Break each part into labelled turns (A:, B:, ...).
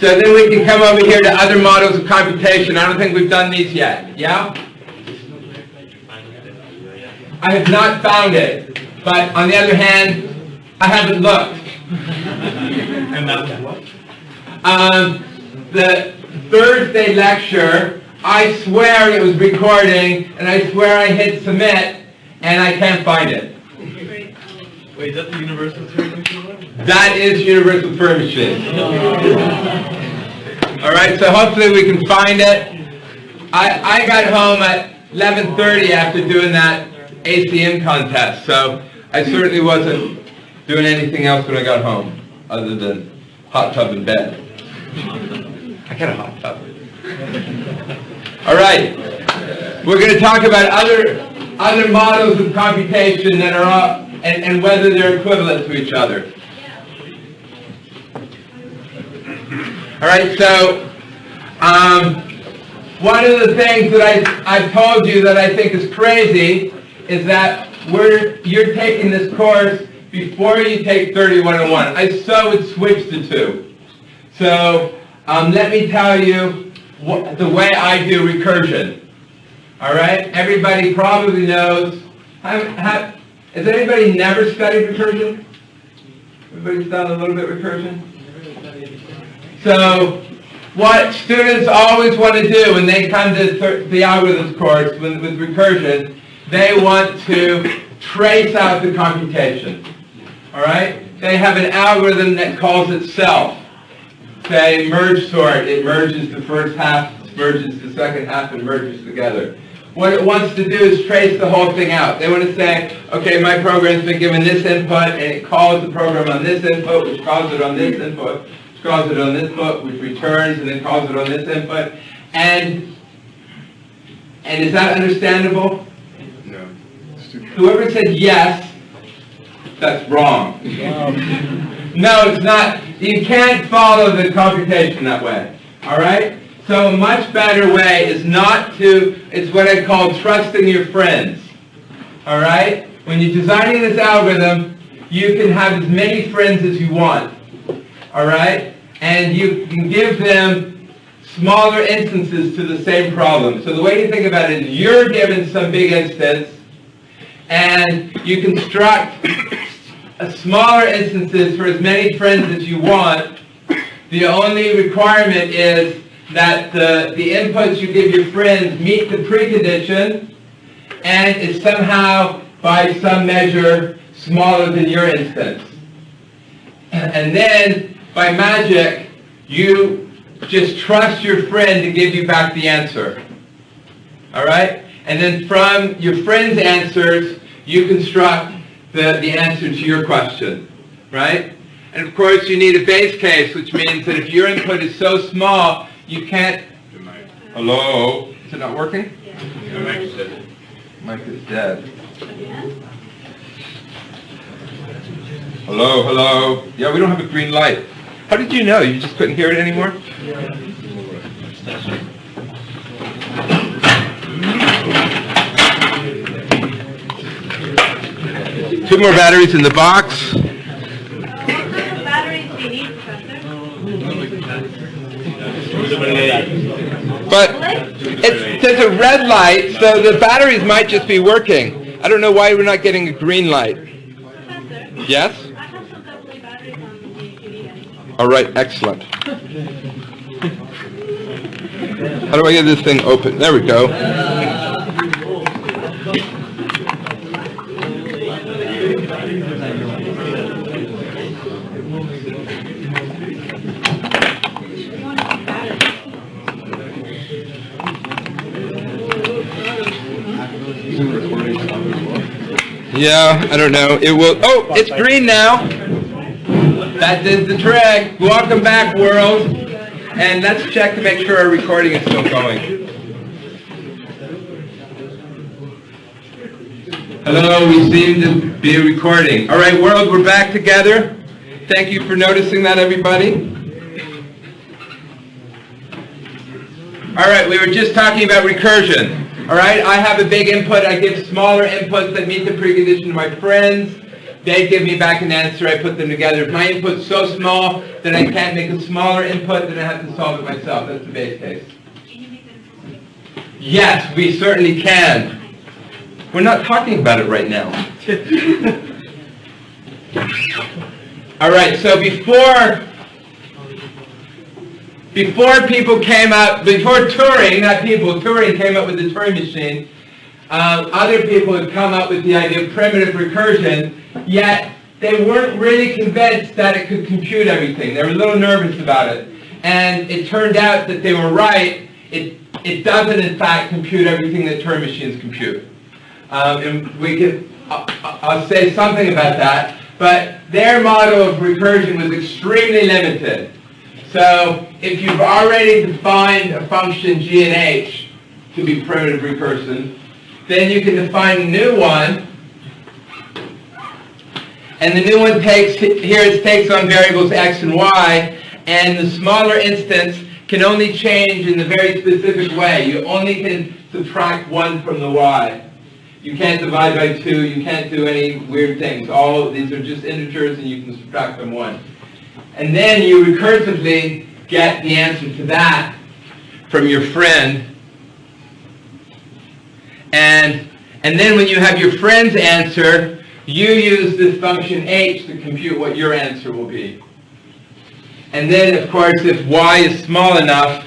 A: So then we can come over here to other models of computation. I don't think we've done these yet. Yeah? I have not found it. But on the other hand, I haven't looked.
B: And that's what?
A: The Thursday lecture, I swear it was recording, and I swear I hit submit, and I can't find it.
B: Wait, is that the universal Turing machine?
A: That is universal Turing machine. All right, so hopefully we can find it. I got home at 11:30 after doing that ACM contest, so I certainly wasn't doing anything else when I got home, other than hot tub in bed. I got a hot tub. All right, we're going to talk about other models of computation that are and whether they're equivalent to each other. All right, so one of the things that I've told you that I think is crazy is that you're taking this course before you take 30-101. I would switch the two. So let me tell you the way I do recursion. All right? Everybody probably knows. Has anybody never studied recursion? Everybody's done a little bit of recursion? So what students always want to do when they come to the algorithms course with recursion, they want to trace out the computation. All right? They have an algorithm that calls itself. Say merge sort, it merges the first half, merges the second half, and merges together. What it wants to do is trace the whole thing out. They want to say, okay, my program's been given this input, and it calls the program on this input, which calls it on this input, which calls it on this input, which returns, and then calls it on this input. And is that understandable?
B: No.
A: Whoever said yes, that's wrong. No, it's not. You can't follow the computation that way. All right? So a much better way is not to, it's what I call trusting your friends. All right? When you're designing this algorithm, you can have as many friends as you want. All right? And you can give them smaller instances to the same problem. So the way you think about it is you're given some big instance, and you construct smaller instances for as many friends as you want. The only requirement is that the inputs you give your friends meet the precondition and is somehow, by some measure, smaller than your instance. And then, by magic, you just trust your friend to give you back the answer. All right? And then from your friend's answers, you construct the answer to your question, right? And of course, you need a base case, which means that if your input is so small, you can't... Hello? Is it not working?
B: The mic is dead.
A: Mic is dead. Hello, hello? Yeah, we don't have a green light. How did you know? You just couldn't hear it anymore? Two more batteries in the box.
C: What kind of batteries do you need, Professor?
A: But there's a red light, so the batteries might just be working. I don't know why we're not getting a green light.
C: Professor?
A: Yes?
C: I have some AA batteries on the TV.
A: All right, excellent. How do I get this thing open? There we go. Yeah, I don't know. It will. Oh, it's green now. That did the trick. Welcome back, world. And let's check to make sure our recording is still going. Hello, we seem to be recording. All right, world, we're back together. Thank you for noticing that, everybody. All right, we were just talking about recursion. All right, I have a big input. I give smaller inputs that meet the precondition to my friends. they give me back an answer, I put them together. If my input's so small that I can't make a smaller input, then I have to solve it myself. That's the base case.
C: Can you make that improvement?
A: Yes, we certainly can. We're not talking about it right now. All right, so before Turing came up with the Turing machine, other people had come up with the idea of primitive recursion, yet they weren't really convinced that it could compute everything. They were a little nervous about it. And it turned out that they were right. It doesn't, in fact, compute everything that Turing machines compute. And I'll say something about that, but their model of recursion was extremely limited. So if you've already defined a function g and h to be primitive recursion, then you can define a new one, and the new one takes on variables x and y, and the smaller instance can only change in a very specific way. You only can subtract 1 from the y. You can't divide by 2, you can't do any weird things. All these are just integers and you can subtract them 1. And then you recursively get the answer to that from your friend. And then when you have your friend's answer, you use this function h to compute what your answer will be. And then, of course, if y is small enough,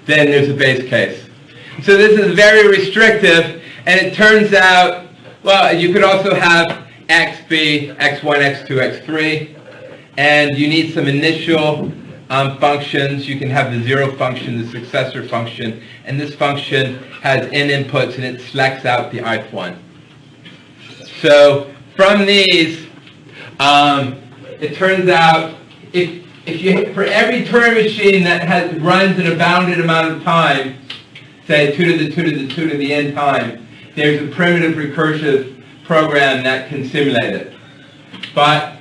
A: then there's a base case. So this is very restrictive, and it turns out, well, you could also have x be x1, x2, x3, and you need some initial functions. You can have the zero function, the successor function, and this function has n inputs, and it selects out the ith one. So from these, it turns out for every Turing machine that runs in a bounded amount of time, say 2 to the 2 to the 2 to the n time, there's a primitive recursive program that can simulate it. But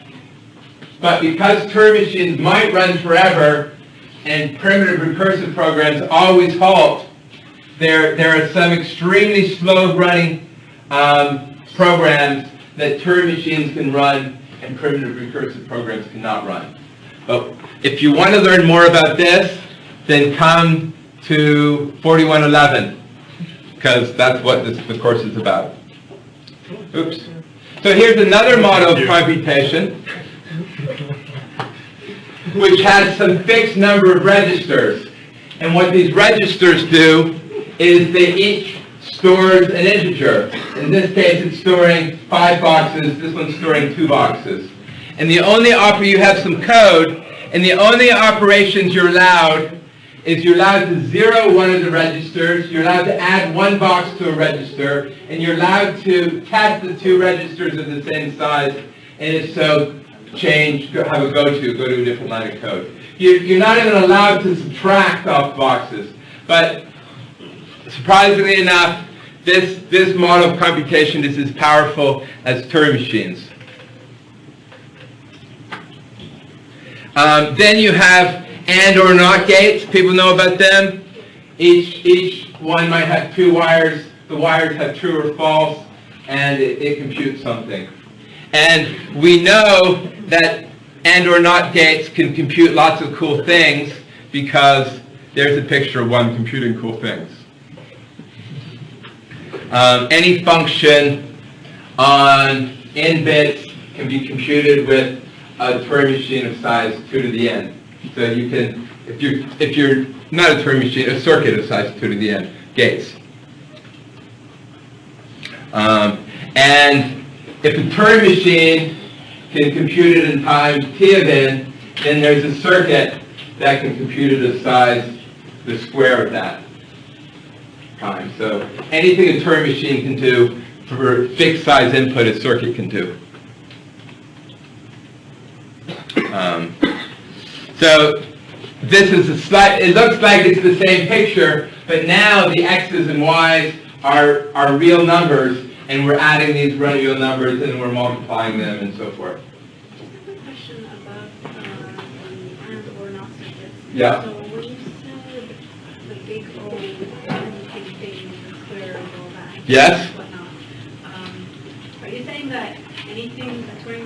A: because Turing machines might run forever and primitive recursive programs always halt, there are some extremely slow-running programs that Turing machines can run and primitive recursive programs cannot run. But if you want to learn more about this, then come to 4111, because that's what the course is about. Oops. So here's another model of computation, which has some fixed number of registers. And what these registers do is they each stores an integer. In this case, it's storing 5 boxes. This one's storing 2 boxes. And the only you have some code, and the only operations you're allowed is you're allowed to zero one of the registers, you're allowed to add 1 box to a register, and you're allowed to test the 2 registers of the same size, and if so, have a go to a different line of code. You're not even allowed to subtract off boxes. But surprisingly enough, this model of computation is as powerful as Turing machines. Then you have and or not gates. People know about them. Each one might have 2 wires. The wires have true or false, and it computes something. And we know that and or not gates can compute lots of cool things because there's a picture of one computing cool things. Any function on n bits can be computed with a Turing machine of size 2 to the n. So you can, if you're not a Turing machine, a circuit of size 2 to the n, gates. And if a Turing machine can compute it in times t of n, then there's a circuit that can compute it of size the square of that time. So anything a Turing machine can do for fixed size input, a circuit can do. So this is it looks like it's the same picture, but now the x's and y's are real numbers, and we're adding these real numbers and we're multiplying them and so forth.
C: I have a question about and or not circuits.
A: Yeah.
C: So when you said the big O and big thing, the square and all that,
A: Yes.
C: whatnot, are you saying that anything a Turing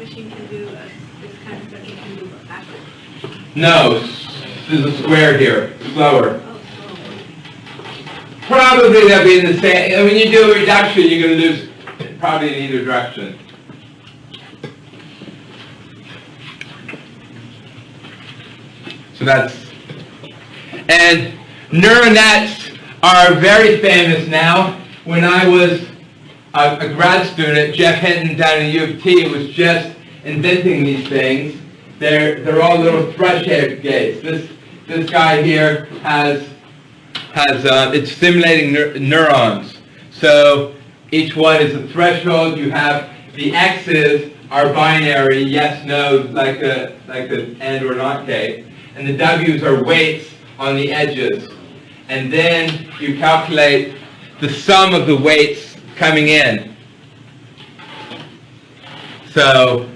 A: No, there's a square here, slower.
C: Oh,
A: Probably they'll be in the same, and when you do a reduction, you're going to lose probably in either direction. So that's, and neural nets are very famous now. When I was a grad student, Jeff Hinton down at U of T was just inventing these things. They're all little threshold gates. This guy here has it's stimulating neurons. So each one is a threshold. You have the X's are binary, yes, no, like a and or not case, and the W's are weights on the edges. And then you calculate the sum of the weights coming in. So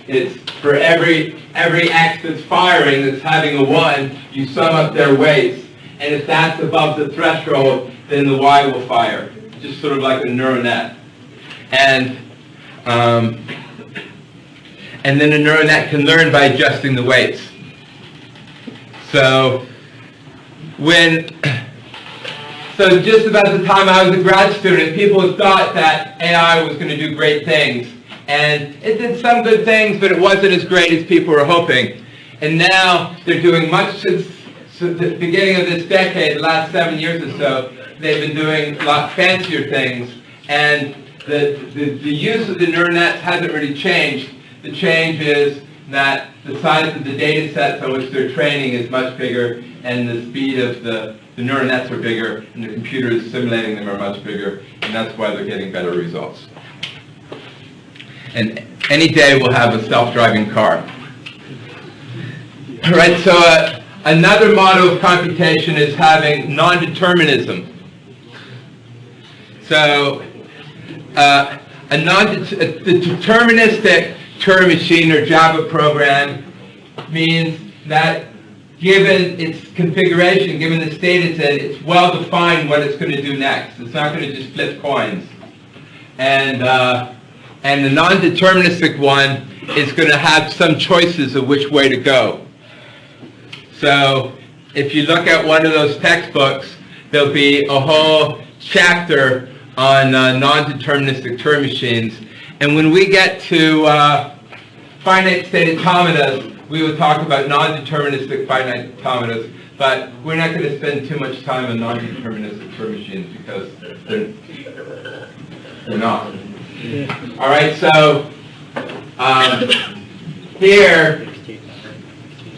A: it's for every X that's firing that's having a 1, you sum up their weights. And if that's above the threshold, then the Y will fire. Just sort of like a neural net. And then a neural net can learn by adjusting the weights. So just about the time I was a grad student, people thought that AI was going to do great things. And it did some good things, but it wasn't as great as people were hoping. And now they're doing much since the beginning of this decade, the last 7 years or so, they've been doing a lot fancier things. And the use of the neural nets hasn't really changed. The change is that the size of the data sets on which they're training is much bigger, and the speed of the neural nets are bigger, and the computers simulating them are much bigger, and that's why they're getting better results. And any day we'll have a self-driving car. All right, so another model of computation is having non-determinism. So the deterministic Turing machine or Java program means that given its configuration, given the state it's in, it's well defined what it's going to do next. It's not going to just flip coins. And the non-deterministic one is going to have some choices of which way to go. So if you look at one of those textbooks, there'll be a whole chapter on non-deterministic Turing machines. And when we get to finite state automata, we will talk about non-deterministic finite automata, but we're not going to spend too much time on non-deterministic Turing machines because they're not. All right, so here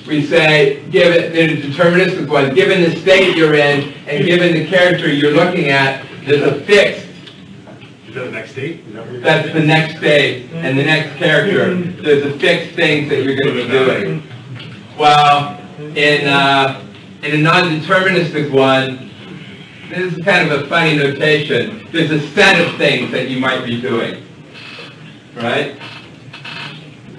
A: we say, given the deterministic one, given the state you're in and given the character you're looking at, there's a fixed.
D: Is that the next state?
A: That's the next state and the next character. There's a fixed things that you're going to be doing. Well, in a non-deterministic one, this is kind of a funny notation. There's a set of things that you might be doing, right?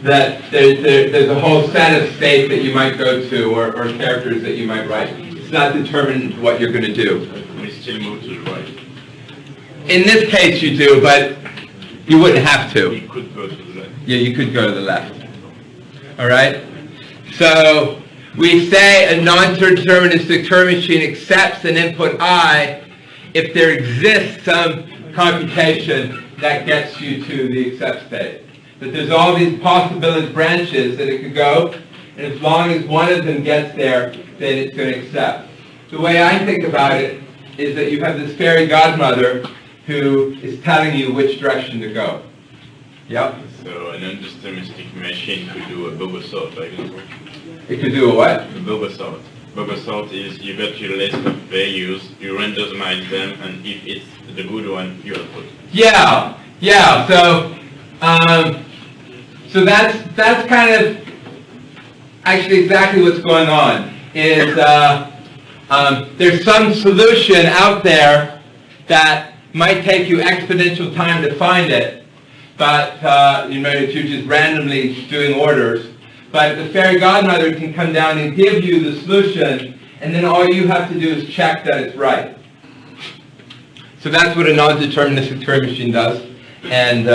A: That there's a whole set of states that you might go to or characters that you might write. It's not determined what you're going to do.
D: We still move to the right.
A: In this case you do, but you wouldn't have to.
D: We could go to the left.
A: Yeah, you could go to the left. All right? So we say a non-deterministic Turing machine accepts an input I if there exists some computation that gets you to the accept state. That there's all these possibility branches that it could go, and as long as one of them gets there, then it's going to accept. The way I think about it is that you have this fairy godmother who is telling you which direction to go. Yep.
D: So a non-deterministic machine could do a bubble sort, for example.
A: It could do a what?
D: A bubble sort. Bubble sort is you got your list of values, you randomize them, and if it's the good one, you output.
A: Yeah. So that's kind of actually exactly what's going on. Is there's some solution out there that might take you exponential time to find it, but if you're just randomly doing orders. But the fairy godmother can come down and give you the solution, and then all you have to do is check that it's right. So that's what a non-deterministic Turing machine does, and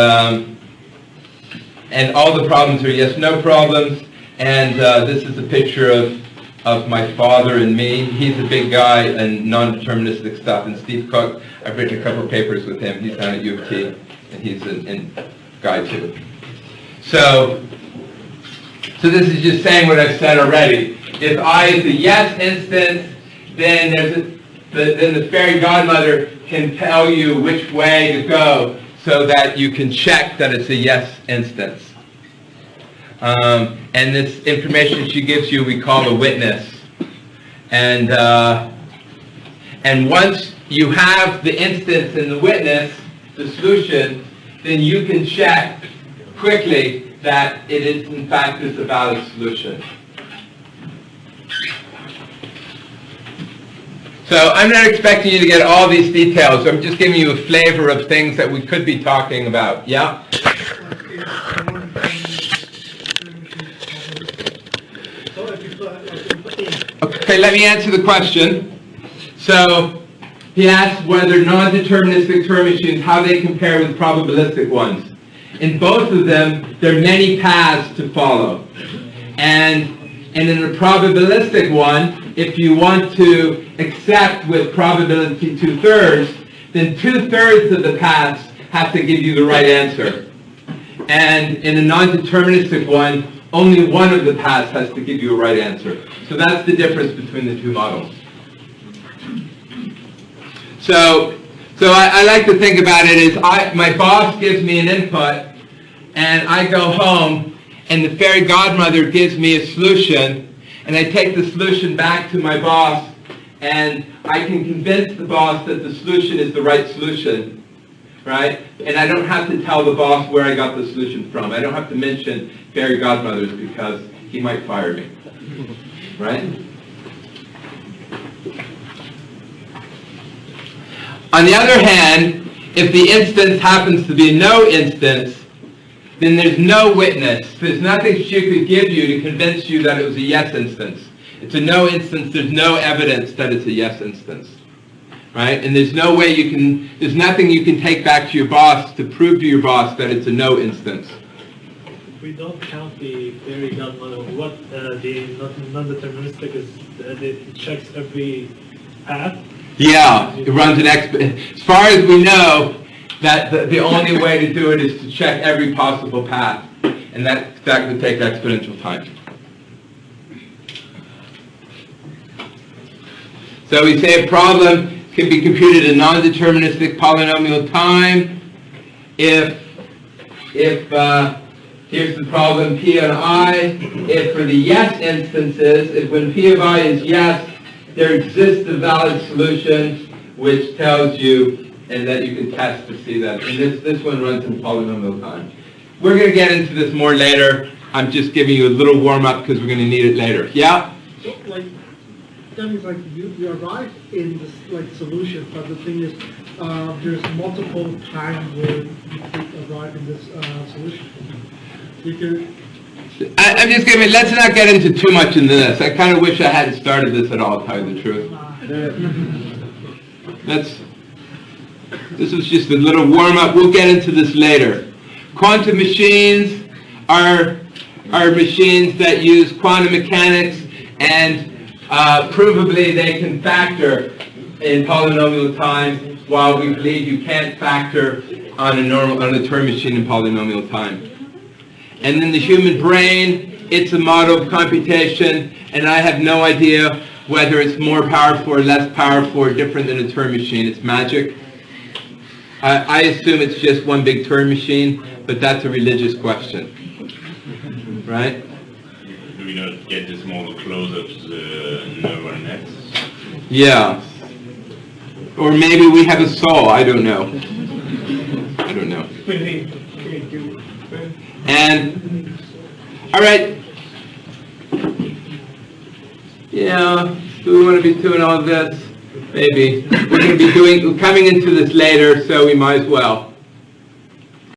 A: all the problems are yes/no problems, And this is a picture of my father and me. He's a big guy in non-deterministic stuff. And Steve Cook, I've written a couple of papers with him. He's down at U of T, and he's a guy too. So this is just saying what I've said already. If I is a yes instance, then then the fairy godmother can tell you which way to go so that you can check that it's a yes instance. And this information she gives you, we call a witness. And once you have the instance and the witness, the solution, then you can check quickly that it is in fact is a valid solution. So I'm not expecting you to get all these details. I'm just giving you a flavor of things that we could be talking about. Yeah? Okay, let me answer the question. So he asked whether non-deterministic Turing machines, how they compare with probabilistic ones. In both of them, there are many paths to follow. And in a probabilistic one, if you want to accept with probability 2/3, then 2/3 of the paths have to give you the right answer. And in a non-deterministic one, only one of the paths has to give you a right answer. So that's the difference between the two models. So I like to think about it as my boss gives me an input, and I go home, and the fairy godmother gives me a solution, and I take the solution back to my boss, and I can convince the boss that the solution is the right solution, right? And I don't have to tell the boss where I got the solution from. I don't have to mention fairy godmothers because he might fire me, right? On the other hand, if the instance happens to be no instance, then there's no witness. There's nothing she could give you to convince you that it was a yes instance. It's a no instance, there's no evidence that it's a yes instance. Right? And there's no way there's nothing you can take back to your boss to prove to your boss that it's a no instance.
B: We don't count the fairy godmother. What the non-deterministic is, it checks every path.
A: Yeah, it runs an as far as we know, that the only way to do it is to check every possible path, and that would take exponential time. So we say a problem can be computed in non-deterministic polynomial time if here's the problem P and I, if for the yes instances, if when P of I is yes, there exists a valid solution which tells you, and that you can test to see that. And this one runs in polynomial time. We're going to get into this more later. I'm just giving you a little warm-up because we're going to need it later. Yeah?
E: So, that means you arrive in this solution, but the thing is, there's multiple times where you could arrive in this solution. You can.
A: I'm just giving. Let's not get into too much into this. I kind of wish I hadn't started this at all. To tell you the truth. This was just a little warm-up. We'll get into this later. Quantum machines are machines that use quantum mechanics, and provably they can factor in polynomial time, while we believe you can't factor on a Turing machine in polynomial time. And then the human brain, it's a model of computation, and I have no idea whether it's more powerful or less powerful or different than a Turing machine. It's magic. I assume it's just one big Turing machine, but that's a religious question, right?
D: Do we not get this model closer to the neural nets?
A: Yeah. Or maybe we have a soul. I don't know. I don't know. And, all right. Yeah, do we want to be doing all of this? Maybe. We're going to be coming into this later, so we might as well.